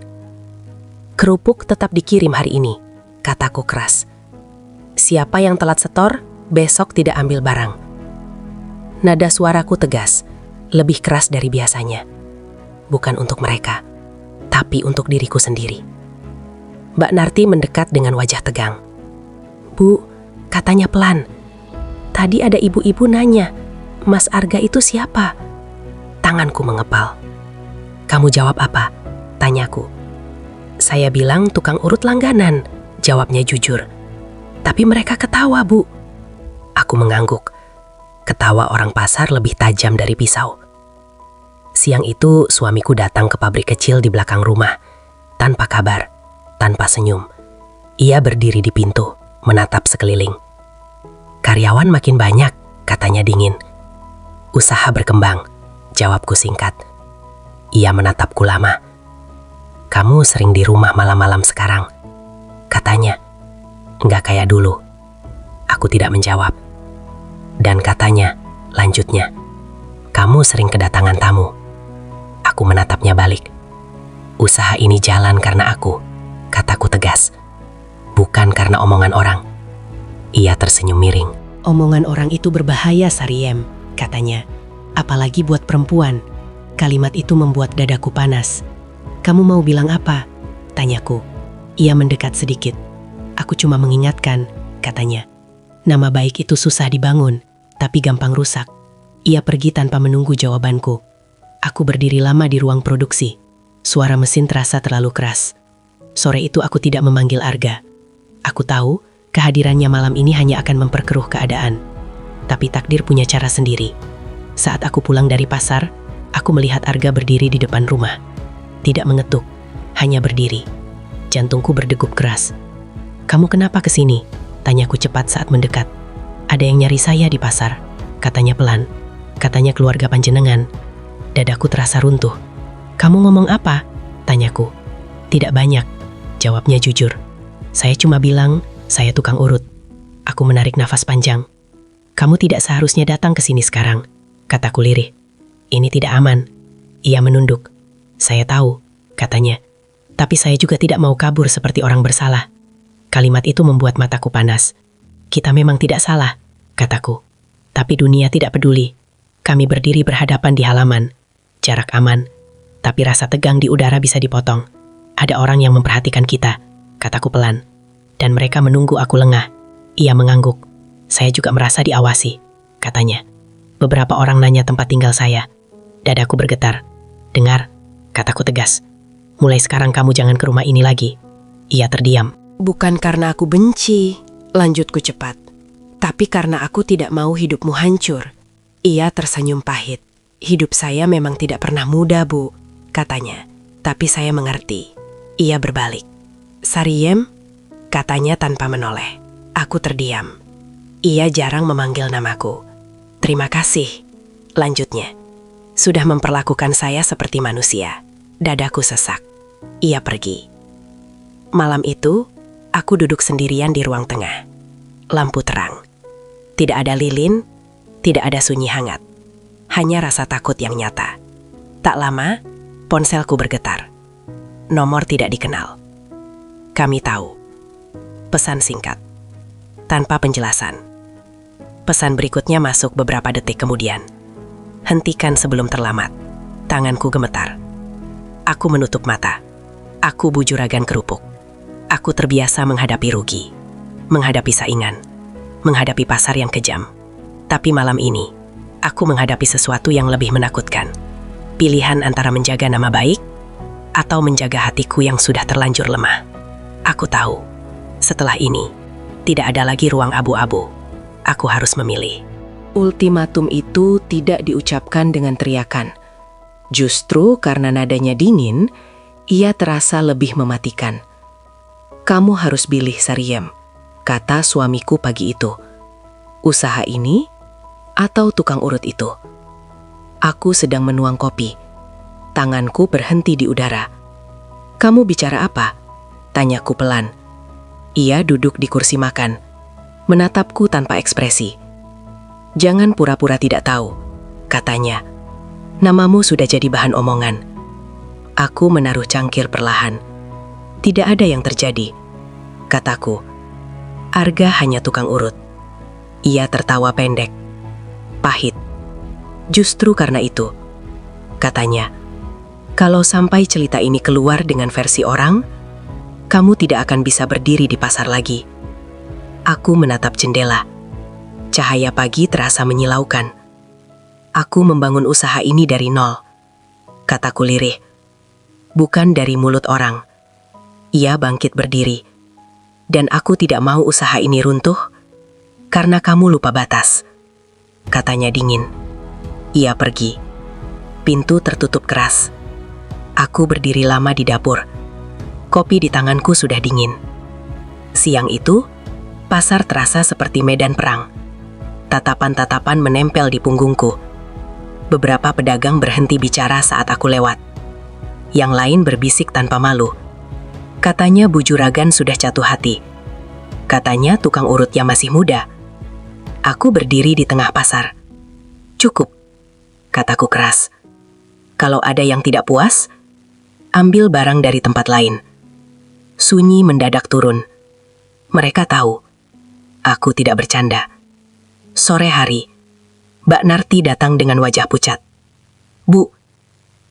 Kerupuk tetap dikirim hari ini, kataku keras. Siapa yang telat setor, besok tidak ambil barang. Nada suaraku tegas, lebih keras dari biasanya. Bukan untuk mereka, tapi untuk diriku sendiri. Mbak Narti mendekat dengan wajah tegang. Bu, katanya pelan. Tadi ada ibu-ibu nanya, Mas Arga itu siapa? Tanganku mengepal. Kamu jawab apa? Tanyaku. Saya bilang tukang urut langganan, jawabnya jujur. Tapi mereka ketawa, Bu. Aku mengangguk. Ketawa orang pasar lebih tajam dari pisau. Siang itu suamiku datang ke pabrik kecil di belakang rumah. Tanpa kabar, tanpa senyum. Ia berdiri di pintu, menatap sekeliling. Karyawan makin banyak, katanya dingin. Usaha berkembang, jawabku singkat. Ia menatapku lama. Kamu sering di rumah malam-malam sekarang, katanya. Nggak kayak dulu. Aku tidak menjawab. Dan katanya, lanjutnya, kamu sering kedatangan tamu. Aku menatapnya balik. Usaha ini jalan karena aku, kataku tegas. Bukan karena omongan orang. Ia tersenyum miring. Omongan orang itu berbahaya, Sariem, katanya. Apalagi buat perempuan. Kalimat itu membuat dadaku panas. Kamu mau bilang apa? Tanyaku. Ia mendekat sedikit. Aku cuma mengingatkan, katanya. Nama baik itu susah dibangun, tapi gampang rusak. Ia pergi tanpa menunggu jawabanku. Aku berdiri lama di ruang produksi. Suara mesin terasa terlalu keras. Sore itu aku tidak memanggil Arga. Aku tahu kehadirannya malam ini hanya akan memperkeruh keadaan. Tapi takdir punya cara sendiri. Saat aku pulang dari pasar, aku melihat Arga berdiri di depan rumah. Tidak mengetuk, hanya berdiri. Jantungku berdegup keras. Kamu kenapa kesini? Tanyaku cepat saat mendekat. Ada yang nyari saya di pasar, katanya pelan. Katanya keluarga panjenengan. Dadaku terasa runtuh. Kamu ngomong apa? Tanyaku. Tidak banyak, jawabnya jujur. Saya cuma bilang, saya tukang urut. Aku menarik nafas panjang. Kamu tidak seharusnya datang ke sini sekarang, kataku lirih. Ini tidak aman. Ia menunduk. Saya tahu, katanya. Tapi saya juga tidak mau kabur seperti orang bersalah. Kalimat itu membuat mataku panas. Kita memang tidak salah, kataku. Tapi dunia tidak peduli. Kami berdiri berhadapan di halaman. Jarak aman. Tapi rasa tegang di udara bisa dipotong. Ada orang yang memperhatikan kita, kataku pelan. Dan mereka menunggu aku lengah. Ia mengangguk. Saya juga merasa diawasi, katanya. Beberapa orang nanya tempat tinggal saya. Dadaku bergetar. Dengar, kataku tegas. Mulai sekarang kamu jangan ke rumah ini lagi. Ia terdiam. Bukan karena aku benci, lanjutku cepat. Tapi karena aku tidak mau hidupmu hancur. Ia tersenyum pahit. Hidup saya memang tidak pernah mudah, Bu, katanya. Tapi saya mengerti. Ia berbalik. Sariem, katanya tanpa menoleh. Aku terdiam. Ia jarang memanggil namaku. Terima kasih, lanjutnya. Sudah memperlakukan saya seperti manusia. Dadaku sesak. Ia pergi. Malam itu, aku duduk sendirian di ruang tengah. Lampu terang. Tidak ada lilin, tidak ada sunyi hangat. Hanya rasa takut yang nyata. Tak lama, ponselku bergetar. Nomor tidak dikenal. Kami tahu. Pesan singkat. Tanpa penjelasan. Pesan berikutnya masuk beberapa detik kemudian. Hentikan sebelum terlambat. Tanganku gemetar. Aku menutup mata. Aku Bu Juragan Kerupuk. Aku terbiasa menghadapi rugi, menghadapi saingan, menghadapi pasar yang kejam. Tapi malam ini, aku menghadapi sesuatu yang lebih menakutkan. Pilihan antara menjaga nama baik atau menjaga hatiku yang sudah terlanjur lemah. Aku tahu, setelah ini, tidak ada lagi ruang abu-abu. Aku harus memilih. Ultimatum itu tidak diucapkan dengan teriakan. Justru karena nadanya dingin, ia terasa lebih mematikan. Kamu harus pilih, Sariem. kata suamiku pagi itu. Usaha ini atau tukang urut itu? Aku sedang menuang kopi. Tanganku berhenti di udara. Kamu bicara apa? Tanyaku pelan. Ia duduk di kursi makan, menatapku tanpa ekspresi. Jangan pura-pura tidak tahu, katanya. Namamu sudah jadi bahan omongan. Aku menaruh cangkir perlahan. Tidak ada yang terjadi, kataku. Arga hanya tukang urut. Ia tertawa pendek, pahit. Justru karena itu, katanya, kalau sampai cerita ini keluar dengan versi orang, kamu tidak akan bisa berdiri di pasar lagi. Aku menatap jendela. Cahaya pagi terasa menyilaukan. Aku membangun usaha ini dari nol, kataku lirih. Bukan dari mulut orang. Ia bangkit berdiri. Dan aku tidak mau usaha ini runtuh karena kamu lupa batas, katanya dingin. Ia pergi. Pintu tertutup keras. Aku berdiri lama di dapur. Kopi di tanganku sudah dingin. Siang itu, pasar terasa seperti medan perang. Tatapan-tatapan menempel di punggungku. Beberapa pedagang berhenti bicara saat aku lewat. Yang lain berbisik tanpa malu. Katanya Bu Juragan sudah jatuh hati. Katanya tukang urutnya masih muda. Aku berdiri di tengah pasar. Cukup, kataku keras. Kalau ada yang tidak puas, ambil barang dari tempat lain. Sunyi mendadak turun. Mereka tahu, aku tidak bercanda. Sore hari, Mbak Narti datang dengan wajah pucat. Bu,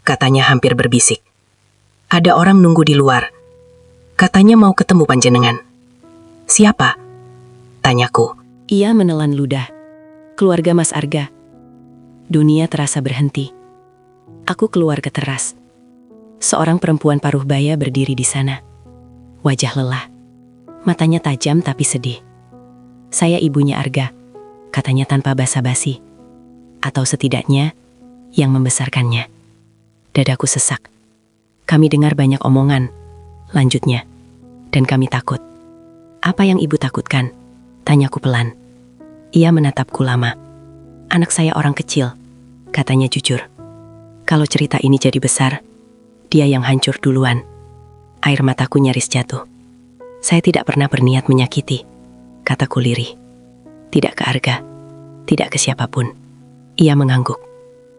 katanya hampir berbisik. Ada orang nunggu di luar. Katanya mau ketemu panjenengan. Siapa? Tanyaku. Ia menelan ludah. Keluarga Mas Arga. Dunia terasa berhenti. Aku keluar ke teras. Seorang perempuan paruh baya berdiri di sana. Wajah lelah. Matanya tajam tapi sedih. Saya ibunya Arga, katanya tanpa basa-basi. Atau setidaknya, yang membesarkannya. Dadaku sesak. Kami dengar banyak omongan, lanjutnya. Dan kami takut. Apa yang ibu takutkan? Tanyaku pelan. Ia menatapku lama. Anak saya orang kecil, katanya jujur. Kalau cerita ini jadi besar, dia yang hancur duluan. Air mataku nyaris jatuh. Saya tidak pernah berniat menyakiti, kataku lirih. Tidak ke Arga, tidak ke siapapun. Ia mengangguk.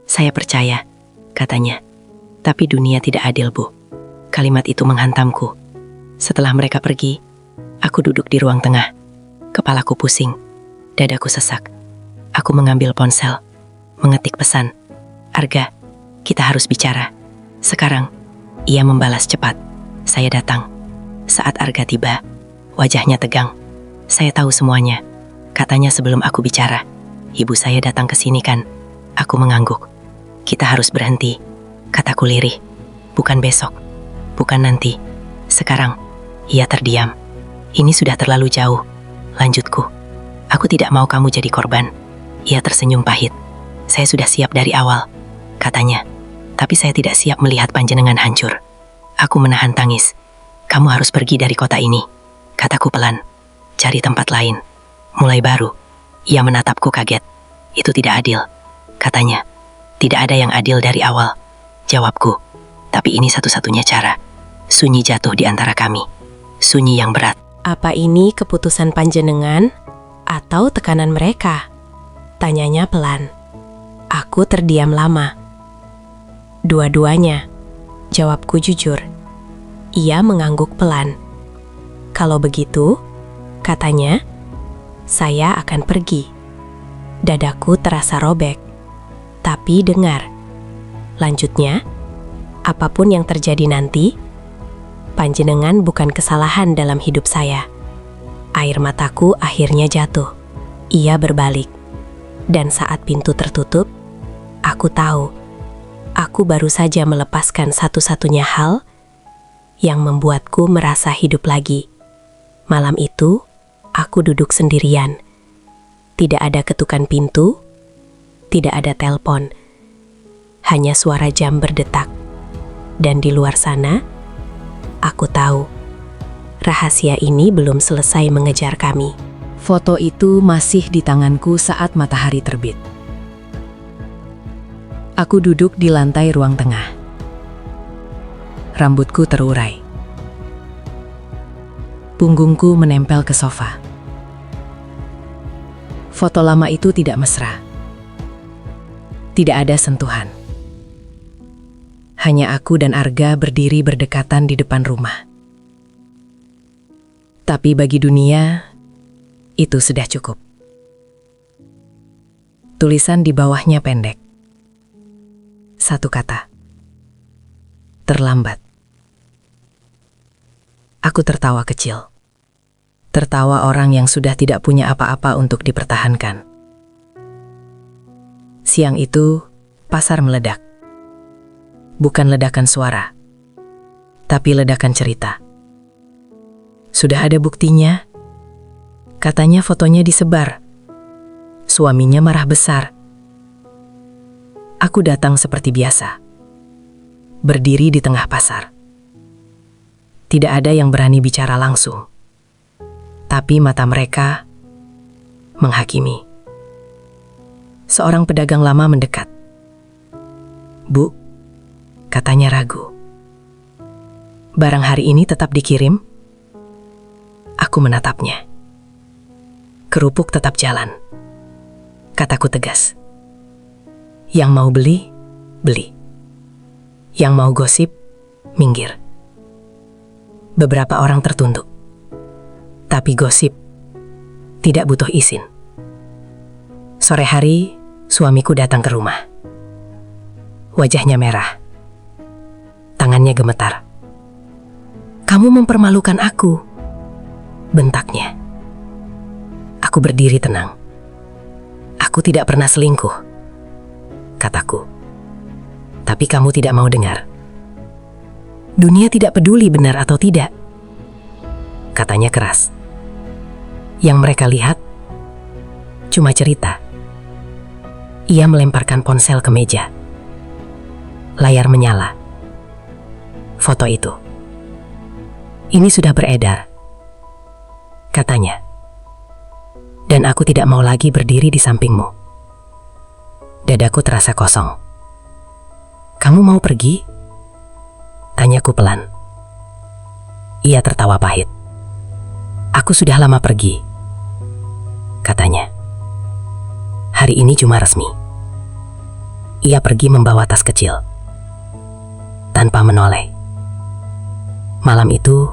Saya percaya, katanya. Tapi dunia tidak adil, Bu. Kalimat itu menghantamku. Setelah mereka pergi, aku duduk di ruang tengah. Kepalaku pusing, dadaku sesak. Aku mengambil ponsel, mengetik pesan. Arga, kita harus bicara. Sekarang, ia membalas cepat. Saya datang. Saat Arga tiba, wajahnya tegang. Saya tahu semuanya, katanya sebelum aku bicara. Ibu saya datang ke sini kan? Aku mengangguk. Kita harus berhenti, kataku lirih. Bukan besok, bukan nanti. Sekarang, ia terdiam. Ini sudah terlalu jauh, lanjutku. Aku tidak mau kamu jadi korban. Ia tersenyum pahit. Saya sudah siap dari awal, katanya. Tapi saya tidak siap melihat panjenengan hancur. Aku menahan tangis. Kamu harus pergi dari kota ini, kataku pelan. Cari tempat lain, mulai baru. Ia menatapku kaget. Itu tidak adil, katanya. Tidak ada yang adil dari awal, jawabku. Tapi ini satu-satunya cara. Sunyi jatuh di antara kami. Sunyi yang berat. Apa ini keputusan panjenengan atau tekanan mereka? Tanyanya pelan. Aku terdiam lama. Dua-duanya, jawabku jujur. Ia mengangguk pelan. Kalau begitu, katanya, saya akan pergi. Dadaku terasa robek. Tapi dengar. Lanjutnya, apapun yang terjadi nanti, panjenengan bukan kesalahan dalam hidup saya. Air mataku akhirnya jatuh. Ia berbalik. Dan saat pintu tertutup, aku tahu, aku baru saja melepaskan satu-satunya hal yang membuatku merasa hidup lagi. Malam itu, aku duduk sendirian. Tidak ada ketukan pintu, tidak ada telepon. Hanya suara jam berdetak. Dan di luar sana, aku tahu rahasia ini belum selesai mengejar kami. Foto itu masih di tanganku saat matahari terbit. Aku duduk di lantai ruang tengah. Rambutku terurai. Punggungku menempel ke sofa. Foto lama itu tidak mesra. Tidak ada sentuhan. Hanya aku dan Arga berdiri berdekatan di depan rumah. Tapi bagi dunia, itu sudah cukup. Tulisan di bawahnya pendek. Satu kata. Terlambat. Aku tertawa kecil. Tertawa orang yang sudah tidak punya apa-apa untuk dipertahankan. Siang itu, pasar meledak. Bukan ledakan suara, tapi ledakan cerita. Sudah ada buktinya. Katanya fotonya disebar. Suaminya marah besar. Aku datang seperti biasa. Berdiri di tengah pasar. Tidak ada yang berani bicara langsung. Tapi mata mereka menghakimi. Seorang pedagang lama mendekat. "Bu," katanya ragu. "Barang hari ini tetap dikirim?" Aku menatapnya. "Kerupuk tetap jalan," kataku tegas. "Yang mau beli, beli. Yang mau gosip, minggir." Beberapa orang tertunduk. Tapi gosip tidak butuh izin. Sore hari, suamiku datang ke rumah. Wajahnya merah. Tangannya gemetar. "Kamu mempermalukan aku," bentaknya. Aku berdiri tenang. "Aku tidak pernah selingkuh," kataku. "Tapi kamu tidak mau dengar. Dunia tidak peduli benar atau tidak," katanya keras. Yang mereka lihat cuma cerita. Ia melemparkan ponsel ke meja. Layar menyala. Foto itu. "Ini sudah beredar," katanya. "Dan aku tidak mau lagi berdiri di sampingmu." Dadaku terasa kosong. "Kamu mau pergi?" tanyaku pelan. Ia tertawa pahit. "Aku sudah lama pergi," katanya. "Hari ini cuma resmi." Ia pergi membawa tas kecil. Tanpa menoleh. Malam itu,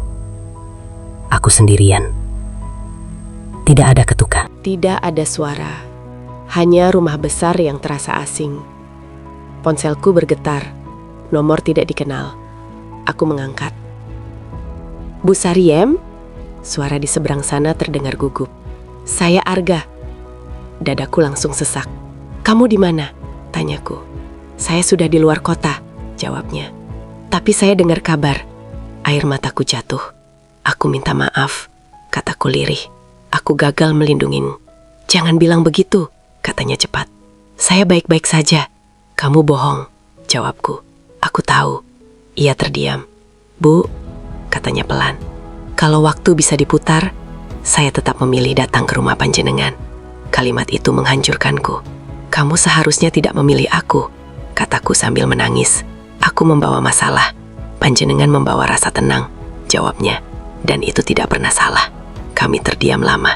aku sendirian. Tidak ada ketukan. Tidak ada suara. Hanya rumah besar yang terasa asing. Ponselku bergetar. Nomor tidak dikenal. Aku mengangkat. "Bu Sariem?" Suara di seberang sana terdengar gugup. "Saya Arga." Dadaku langsung sesak. "Kamu di mana?" tanyaku. "Saya sudah di luar kota," jawabnya. "Tapi saya dengar kabar." Air mataku jatuh. "Aku minta maaf," kataku lirih. "Aku gagal melindungimu." "Jangan bilang begitu," katanya cepat. "Saya baik-baik saja." "Kamu bohong," jawabku. "Aku tahu." Ia terdiam. "Bu," katanya pelan. "Kalau waktu bisa diputar, saya tetap memilih datang ke rumah panjenengan." Kalimat itu menghancurkanku. "Kamu seharusnya tidak memilih aku," kataku sambil menangis. "Aku membawa masalah, panjenengan membawa rasa tenang," jawabnya. "Dan itu tidak pernah salah." Kami terdiam lama.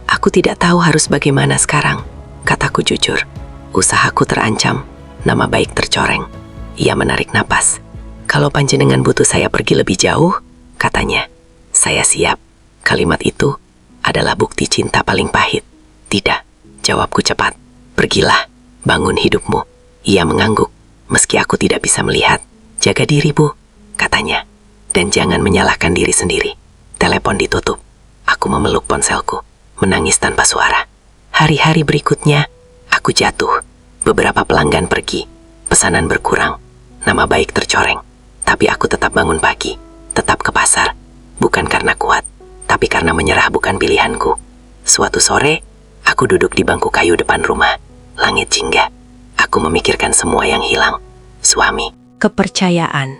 "Aku tidak tahu harus bagaimana sekarang," kataku jujur. "Usahaku terancam, nama baik tercoreng." Ia menarik napas. "Kalau panjenengan butuh saya pergi lebih jauh," katanya, "saya siap." Kalimat itu adalah bukti cinta paling pahit. "Tidak," jawabku cepat. "Pergilah, bangun hidupmu." Ia mengangguk, meski aku tidak bisa melihat. "Jaga diri, Bu," katanya. "Dan jangan menyalahkan diri sendiri." Telepon ditutup. Aku memeluk ponselku, menangis tanpa suara. Hari-hari berikutnya, aku jatuh. Beberapa pelanggan pergi, pesanan berkurang, nama baik tercoreng. Tapi aku tetap bangun pagi, tetap ke pasar. Bukan karena kuat, tapi karena menyerah bukan pilihanku. Suatu sore, aku duduk di bangku kayu depan rumah. Langit jingga. Aku memikirkan semua yang hilang. Suami, Kepercayaan,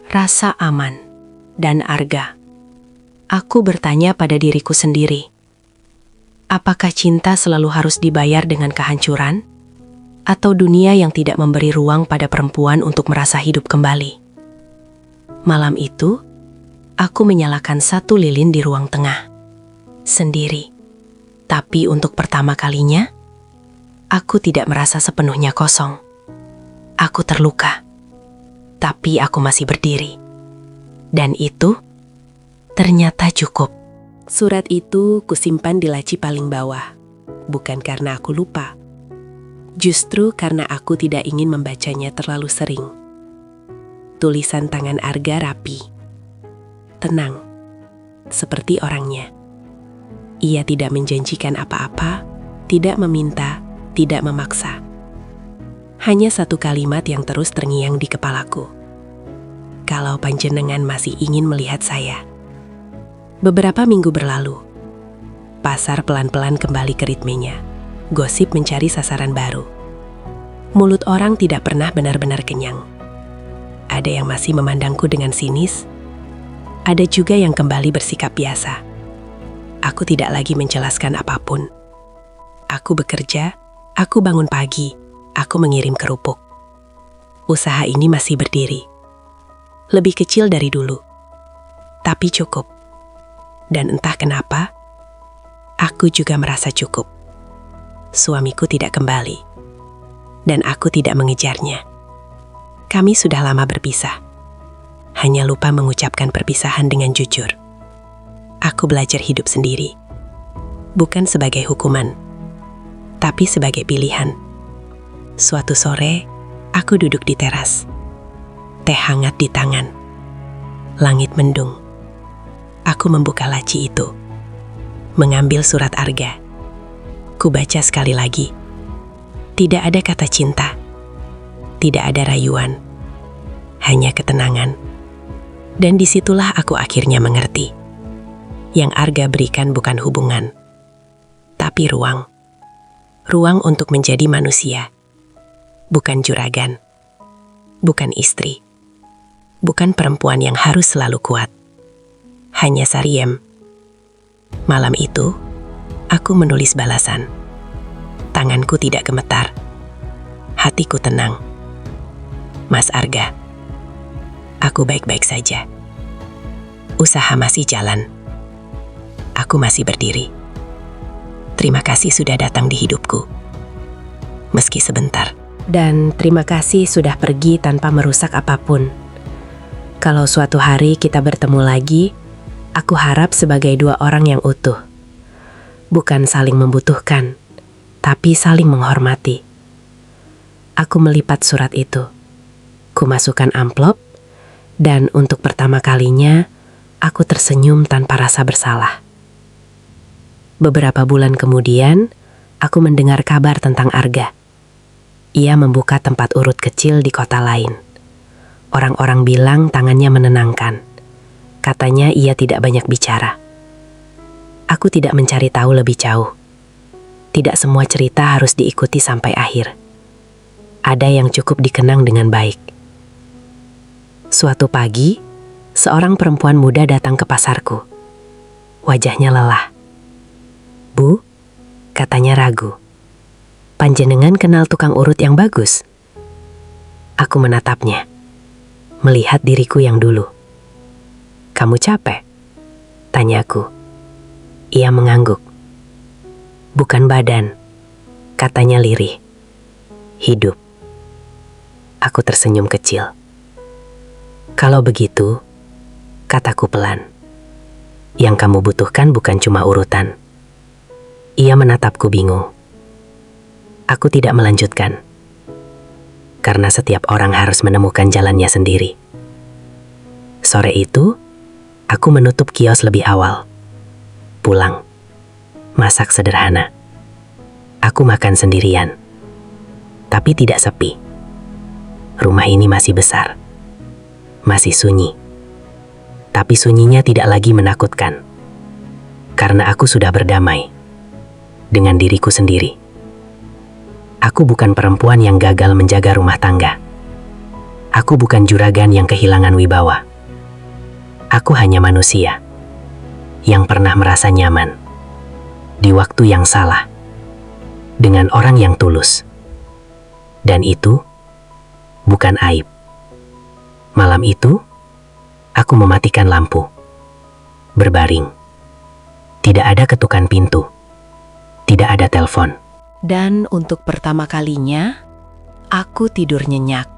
rasa aman, dan Arga. Aku bertanya pada diriku sendiri, apakah cinta selalu harus dibayar dengan kehancuran? Atau dunia yang tidak memberi ruang pada perempuan untuk merasa hidup kembali? Malam itu, aku menyalakan satu lilin di ruang tengah, sendiri. Tapi untuk pertama kalinya, aku tidak merasa sepenuhnya kosong. Aku terluka, tapi aku masih berdiri. Dan itu ternyata cukup. Surat itu kusimpan di laci paling bawah, bukan karena aku lupa. Justru karena aku tidak ingin membacanya terlalu sering. Tulisan tangan Arga rapi, tenang, seperti orangnya. Ia tidak menjanjikan apa-apa, tidak meminta, tidak memaksa. Hanya satu kalimat yang terus terngiang di kepalaku. Kalau panjenengan masih ingin melihat saya. Beberapa minggu berlalu. Pasar pelan-pelan kembali ke ritmenya. Gosip mencari sasaran baru. Mulut orang tidak pernah benar-benar kenyang. Ada yang masih memandangku dengan sinis. Ada juga yang kembali bersikap biasa. Aku tidak lagi menjelaskan apapun. Aku bekerja, aku bangun pagi, aku mengirim kerupuk. Usaha ini masih berdiri. Lebih kecil dari dulu. Tapi cukup. Dan entah kenapa, aku juga merasa cukup. Suamiku tidak kembali, dan aku tidak mengejarnya. Kami sudah lama berpisah, hanya lupa mengucapkan perpisahan dengan jujur. Aku belajar hidup sendiri, bukan sebagai hukuman, tapi sebagai pilihan. Suatu sore, aku duduk di teras, teh hangat di tangan, langit mendung. Aku membuka laci itu, mengambil surat Arga. Ku baca sekali lagi. Tidak ada kata cinta. Tidak ada rayuan. Hanya ketenangan. Dan disitulah aku akhirnya mengerti. Yang Arga berikan bukan hubungan, tapi ruang. Ruang untuk menjadi manusia. Bukan juragan. Bukan istri. Bukan perempuan yang harus selalu kuat. Hanya Sariem. Malam itu, aku menulis balasan. Tanganku tidak gemetar. Hatiku tenang. Mas Arga, aku baik-baik saja. Usaha masih jalan. Aku masih berdiri. Terima kasih sudah datang di hidupku. Meski sebentar. Dan terima kasih sudah pergi tanpa merusak apapun. Kalau suatu hari kita bertemu lagi, aku harap sebagai dua orang yang utuh. Bukan saling membutuhkan, tapi saling menghormati. Aku melipat surat itu. Kumasukkan amplop, dan untuk pertama kalinya, aku tersenyum tanpa rasa bersalah. Beberapa bulan kemudian, aku mendengar kabar tentang Arga. Ia membuka tempat urut kecil di kota lain. Orang-orang bilang tangannya menenangkan. Katanya ia tidak banyak bicara. Aku tidak mencari tahu lebih jauh. Tidak semua cerita harus diikuti sampai akhir. Ada yang cukup dikenang dengan baik. Suatu pagi, seorang perempuan muda datang ke pasarku. Wajahnya lelah. "Bu," katanya ragu. "Panjenengan kenal tukang urut yang bagus?" Aku menatapnya, melihat diriku yang dulu. "Kamu capek?" tanyaku. Ia mengangguk. "Bukan badan," katanya lirih. "Hidup." Aku tersenyum kecil. "Kalau begitu," kataku pelan, "yang kamu butuhkan bukan cuma urutan." Ia menatapku bingung. Aku tidak melanjutkan. Karena setiap orang harus menemukan jalannya sendiri. Sore itu, aku menutup kios lebih awal. Pulang, masak sederhana. Aku makan sendirian, tapi tidak sepi. Rumah ini masih besar, masih sunyi. Tapi sunyinya tidak lagi menakutkan, karena aku sudah berdamai dengan diriku sendiri. Aku bukan perempuan yang gagal menjaga rumah tangga. Aku bukan juragan yang kehilangan wibawa. Aku hanya manusia yang pernah merasa nyaman di waktu yang salah dengan orang yang tulus. Dan itu bukan aib. Malam itu, aku mematikan lampu, berbaring. Tidak ada ketukan pintu, tidak ada telepon. Dan untuk pertama kalinya, aku tidur nyenyak.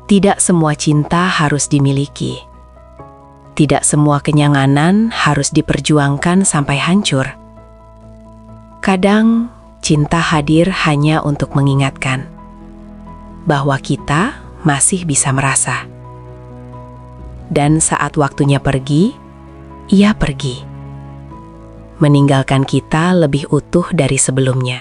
Tidak semua cinta harus dimiliki. Tidak semua kenyanganan harus diperjuangkan sampai hancur. Kadang, cinta hadir hanya untuk mengingatkan bahwa kita masih bisa merasa. Dan saat waktunya pergi, ia pergi, meninggalkan kita lebih utuh dari sebelumnya.